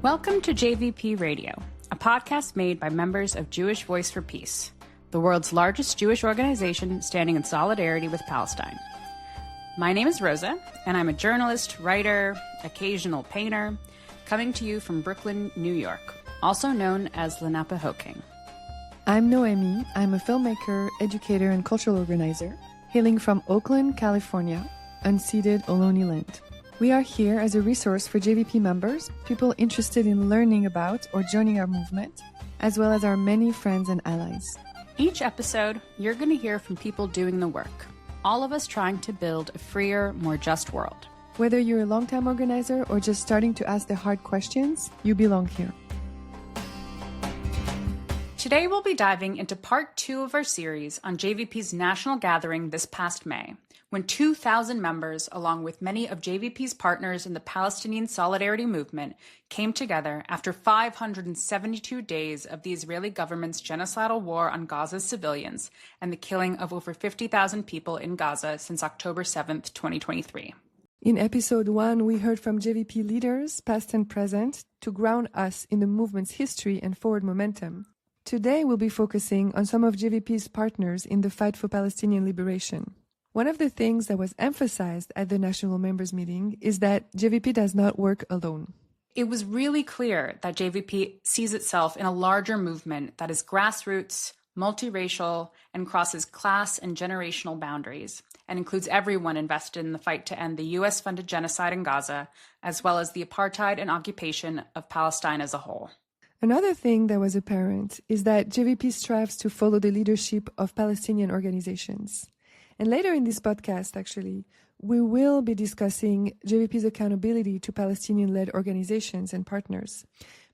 Welcome to JVP Radio, a podcast made by members of Jewish Voice for Peace, the world's largest Jewish organization standing in solidarity with Palestine. My name is Rosa, and I'm a journalist, writer, occasional painter, coming to you from Brooklyn, New York, also known as Lenapehoking. I'm Noemi. I'm a filmmaker, educator, and cultural organizer, hailing from Oakland, California, unceded Ohlone land. We are here as a resource for JVP members, people interested in learning about or joining our movement, as well as our many friends and allies. Each episode, you're going to hear from people doing the work, all of us trying to build a freer, more just world. Whether you're a longtime organizer or just starting to ask the hard questions, you belong here. Today we'll be diving into part 2 of our series on JVP's national gathering this past May, when 2,000 members, along with many of JVP's partners in the Palestinian Solidarity Movement, came together after 572 days of the Israeli government's genocidal war on Gaza's civilians and the killing of over 50,000 people in Gaza since October 7th, 2023. In episode 1, we heard from JVP leaders, past and present, to ground us in the movement's history and forward momentum. Today, we'll be focusing on some of JVP's partners in the fight for Palestinian liberation. One of the things that was emphasized at the national members meeting is that JVP does not work alone. It was really clear that JVP sees itself in a larger movement that is grassroots, multiracial, and crosses class and generational boundaries, and includes everyone invested in the fight to end the U.S.-funded genocide in Gaza, as well as the apartheid and occupation of Palestine as a whole. Another thing that was apparent is that JVP strives to follow the leadership of Palestinian organizations. And later in this podcast, actually, we will be discussing JVP's accountability to Palestinian-led organizations and partners.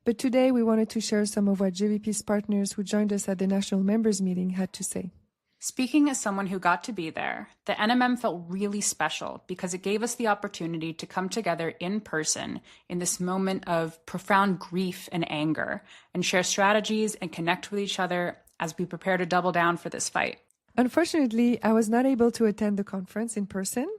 But today we wanted to share some of what JVP's partners who joined us at the national members meeting had to say. Speaking as someone who got to be there, the NMM felt really special because it gave us the opportunity to come together in person in this moment of profound grief and anger and share strategies and connect with each other as we prepare to double down for this fight. Unfortunately, I was not able to attend the conference in person,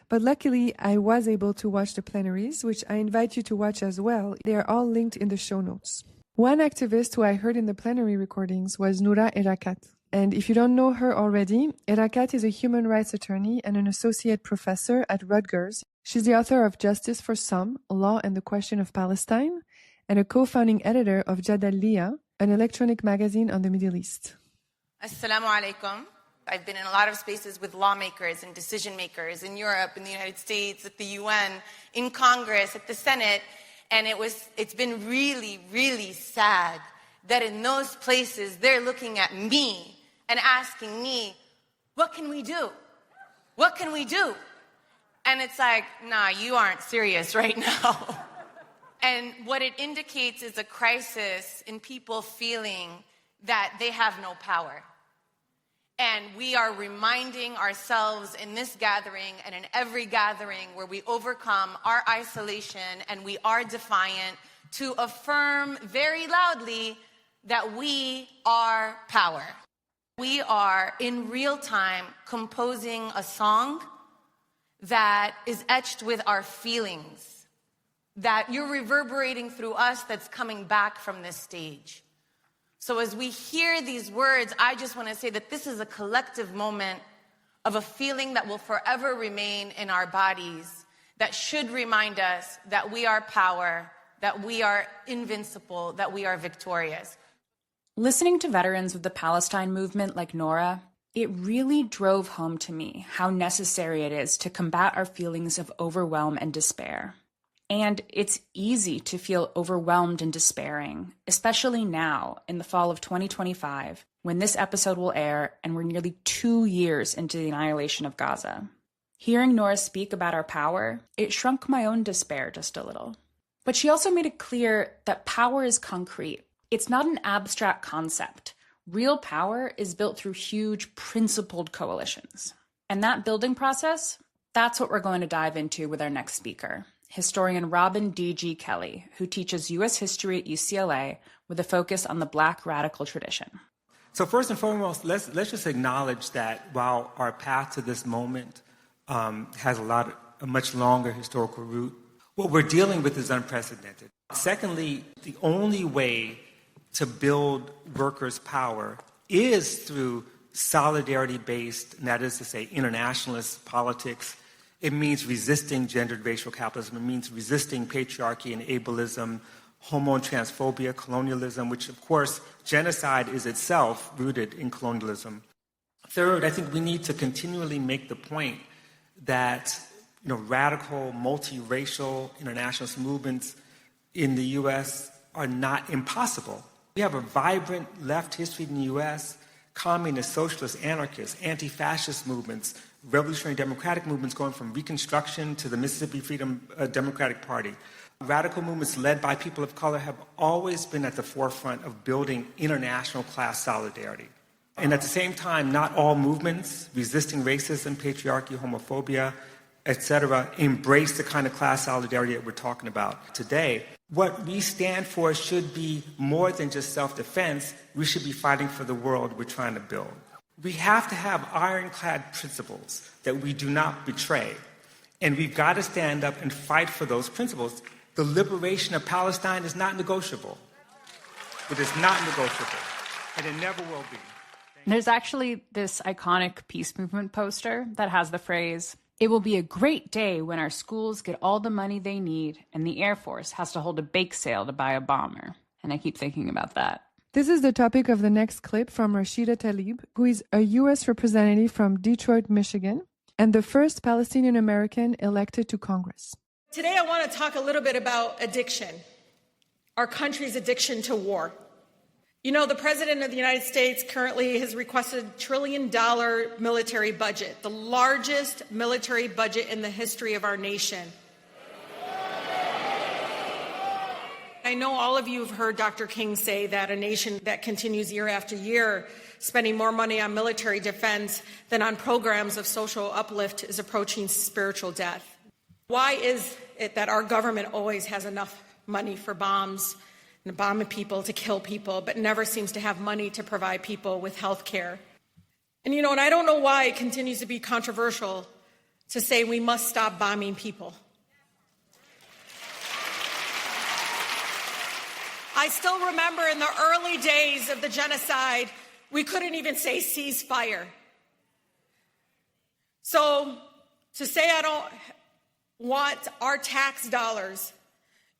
but luckily I was able to watch the plenaries, which I invite you to watch as well. They are all linked in the show notes. One activist who I heard in the plenary recordings was Noura Erakat. And if you don't know her already, Erakat is a human rights attorney and an associate professor at Rutgers. She's the author of Justice for Some, Law and the Question of Palestine, and a co-founding editor of Jadaliyya, an electronic magazine on the Middle East. Assalamu alaikum. I've been in a lot of spaces with lawmakers and decision makers in Europe, in the United States, at the UN, in Congress, at the Senate, and it's been really, really sad that in those places they're looking at me and asking me, what can we do? What can we do? And it's like, nah, you aren't serious right now. And what it indicates is a crisis in people feeling that they have no power. And we are reminding ourselves in this gathering and in every gathering where we overcome our isolation and we are defiant to affirm very loudly that we are power. We are in real time composing a song that is etched with our feelings, that you're reverberating through us that's coming back from this stage. So as we hear these words, I just want to say that this is a collective moment of a feeling that will forever remain in our bodies, that should remind us that we are power, that we are invincible, that we are victorious. Listening to veterans of the Palestine movement like Noura, it really drove home to me how necessary it is to combat our feelings of overwhelm and despair. And it's easy to feel overwhelmed and despairing, especially now in the fall of 2025, when this episode will air and we're nearly 2 years into the annihilation of Gaza. Hearing Noura speak about our power, it shrunk my own despair just a little. But she also made it clear that power is concrete. It's not an abstract concept. Real power is built through huge, principled coalitions. And that building process, that's what we're going to dive into with our next speaker, historian Robin D.G. Kelly, who teaches U.S. history at UCLA with a focus on the Black radical tradition. So first and foremost, let's just acknowledge that while our path to this moment has a much longer historical route, What we're dealing with is unprecedented. Secondly, the only way to build workers' power is through solidarity-based, and that is to say, internationalist politics. It means resisting gendered racial capitalism. It means resisting patriarchy and ableism, homo and transphobia, colonialism, which, of course, genocide is itself rooted in colonialism. Third, I think we need to continually make the point that radical, multiracial internationalist movements in the U.S. are not impossible. We have a vibrant left history in the U.S., communist, socialist, anarchist, anti-fascist movements, revolutionary democratic movements going from Reconstruction to the Mississippi Freedom Democratic Party. Radical movements led by people of color have always been at the forefront of building international class solidarity. And at the same time, not all movements resisting racism, patriarchy, homophobia, etc., embrace the kind of class solidarity that we're talking about today. What we stand for should be more than just self-defense. We should be fighting for the world we're trying to build. We have to have ironclad principles that we do not betray. And we've got to stand up and fight for those principles. The liberation of Palestine is not negotiable. It is not negotiable. And it never will be. There's actually this iconic peace movement poster that has the phrase, "It will be a great day when our schools get all the money they need and the Air Force has to hold a bake sale to buy a bomber." And I keep thinking about that. This is the topic of the next clip from Rashida Tlaib, who is a U.S. representative from Detroit, Michigan, and the first Palestinian American elected to Congress. Today I want to talk a little bit about addiction, our country's addiction to war. The President of the United States currently has requested a $1 trillion military budget, the largest military budget in the history of our nation. I know all of you have heard Dr. King say that a nation that continues year after year spending more money on military defense than on programs of social uplift is approaching spiritual death. Why is it that our government always has enough money for bombs and bombing people to kill people, but never seems to have money to provide people with health care? And I don't know why it continues to be controversial to say we must stop bombing people. I still remember in the early days of the genocide, we couldn't even say ceasefire. So to say I don't want our tax dollars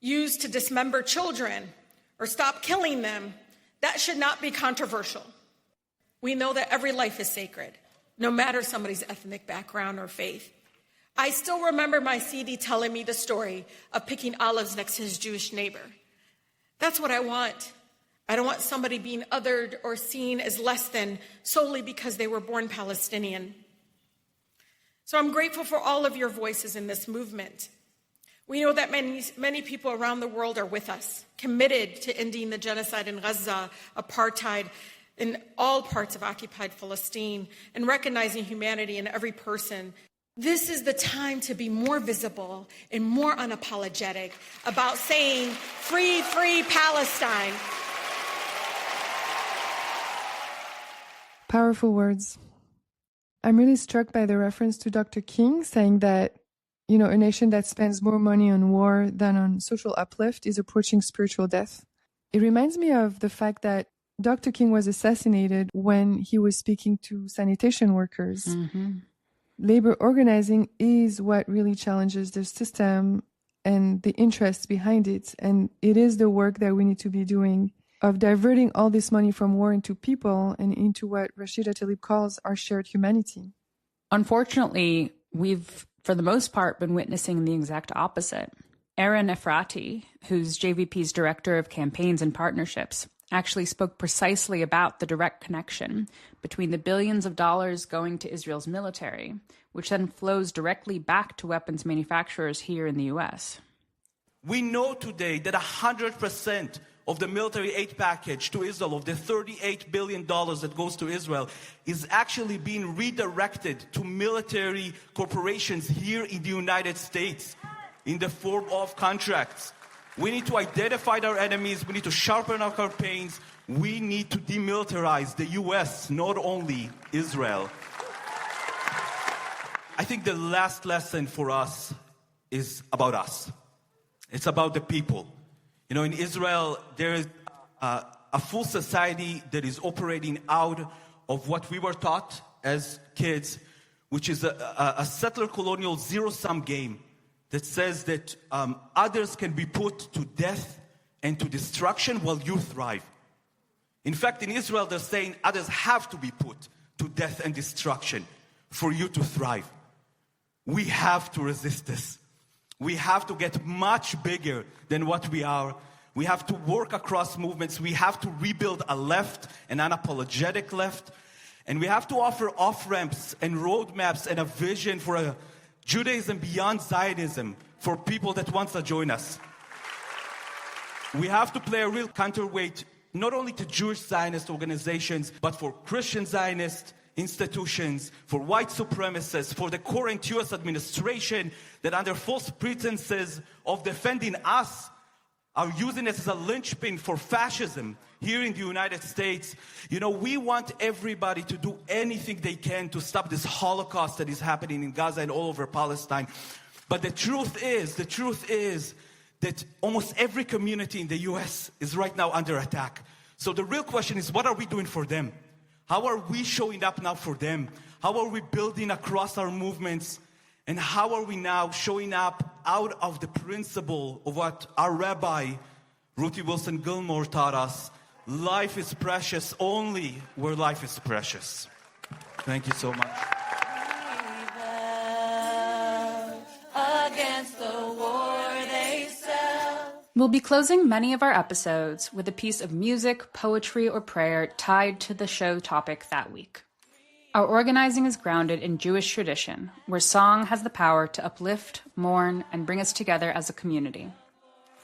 used to dismember children or stop killing them, that should not be controversial. We know that every life is sacred, no matter somebody's ethnic background or faith. I still remember my CD telling me the story of picking olives next to his Jewish neighbor. That's what I want. I don't want somebody being othered or seen as less than solely because they were born Palestinian. So I'm grateful for all of your voices in this movement. We know that many people around the world are with us, committed to ending the genocide in Gaza, apartheid in all parts of occupied Palestine, and recognizing humanity in every person. This is the time to be more visible and more unapologetic about saying, free, free Palestine. Powerful words. I'm really struck by the reference to Dr. King saying that, a nation that spends more money on war than on social uplift is approaching spiritual death. It reminds me of the fact that Dr. King was assassinated when he was speaking to sanitation workers. Mm-hmm. Labor organizing is what really challenges the system and the interests behind it. And it is the work that we need to be doing of diverting all this money from war into people and into what Rashida Tlaib calls our shared humanity. Unfortunately, we've, for the most part, been witnessing the exact opposite. Erin Efrati, who's JVP's Director of Campaigns and Partnerships, actually spoke precisely about the direct connection between the billions of dollars going to Israel's military, which then flows directly back to weapons manufacturers here in the U.S. We know today that 100% of the military aid package to Israel, of the $38 billion that goes to Israel, is actually being redirected to military corporations here in the United States in the form of contracts. We need to identify our enemies. We need to sharpen our campaigns. We need to demilitarize the U.S., not only Israel. I think the last lesson for us is about us. It's about the people. You know, in Israel, there is a full society that is operating out of what we were taught as kids, which is a settler colonial zero-sum game that says that others can be put to death and to destruction while you thrive. In fact, in Israel, they're saying others have to be put to death and destruction for you to thrive. We have to resist this. We have to get much bigger than what we are. We have to work across movements. We have to rebuild a left, an unapologetic left. And we have to offer off-ramps and roadmaps and a vision for a Judaism beyond Zionism for people that want to join us. We have to play a real counterweight, not only to Jewish Zionist organizations, but for Christian Zionist institutions, for white supremacists, for the current US administration that under false pretenses of defending us are using us as a linchpin for fascism here in the United States. You know, we want everybody to do anything they can to stop this Holocaust that is happening in Gaza and all over Palestine. But the truth is that almost every community in the US is right now under attack. So the real question is, what are we doing for them? How are we showing up now for them? How are we building across our movements? And how are we now showing up out of the principle of what our rabbi, Ruthie Wilson Gilmore, taught us? Life is precious only where life is precious. Thank you so much. Against the war they sell. We'll be closing many of our episodes with a piece of music, poetry, or prayer tied to the show topic that week. Our organizing is grounded in Jewish tradition, where song has the power to uplift, mourn, and bring us together as a community.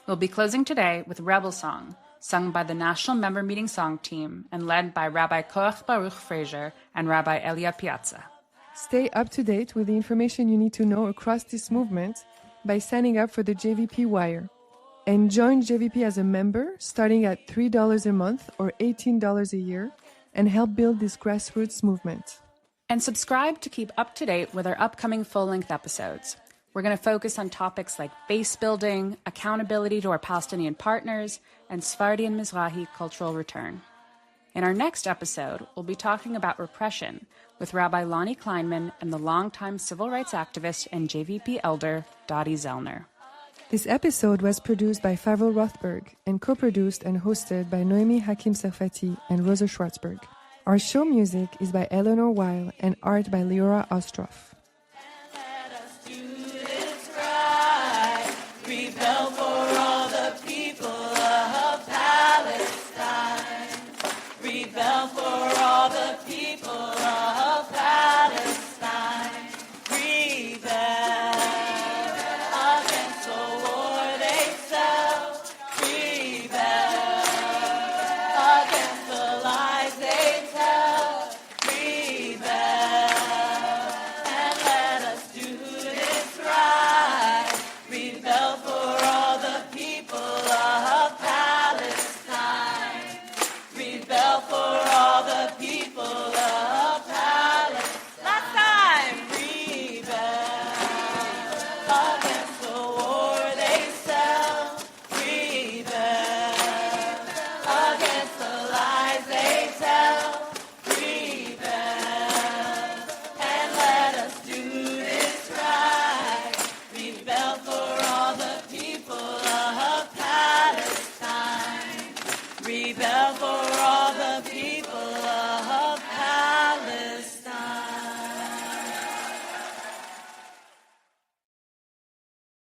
We'll be closing today with Rebel Song, sung by the National Member Meeting Song Team and led by Rabbi Koach Baruch Fraser and Rabbi Elia Piazza. Stay up to date with the information you need to know across this movement by signing up for the JVP Wire. And join JVP as a member starting at $3 a month or $18 a year and help build this grassroots movement. And subscribe to keep up to date with our upcoming full-length episodes. We're going to focus on topics like base building, accountability to our Palestinian partners, and Sephardi and Mizrahi cultural return. In our next episode, we'll be talking about repression with Rabbi Lonnie Kleinman and the longtime civil rights activist and JVP elder, Dottie Zellner. This episode was produced by Favel Rothberg and co-produced and hosted by Noemi Hakim Sarfati and Rosa Schwartzberg. Our show music is by Eleanor Weil and art by Leora Ostroff.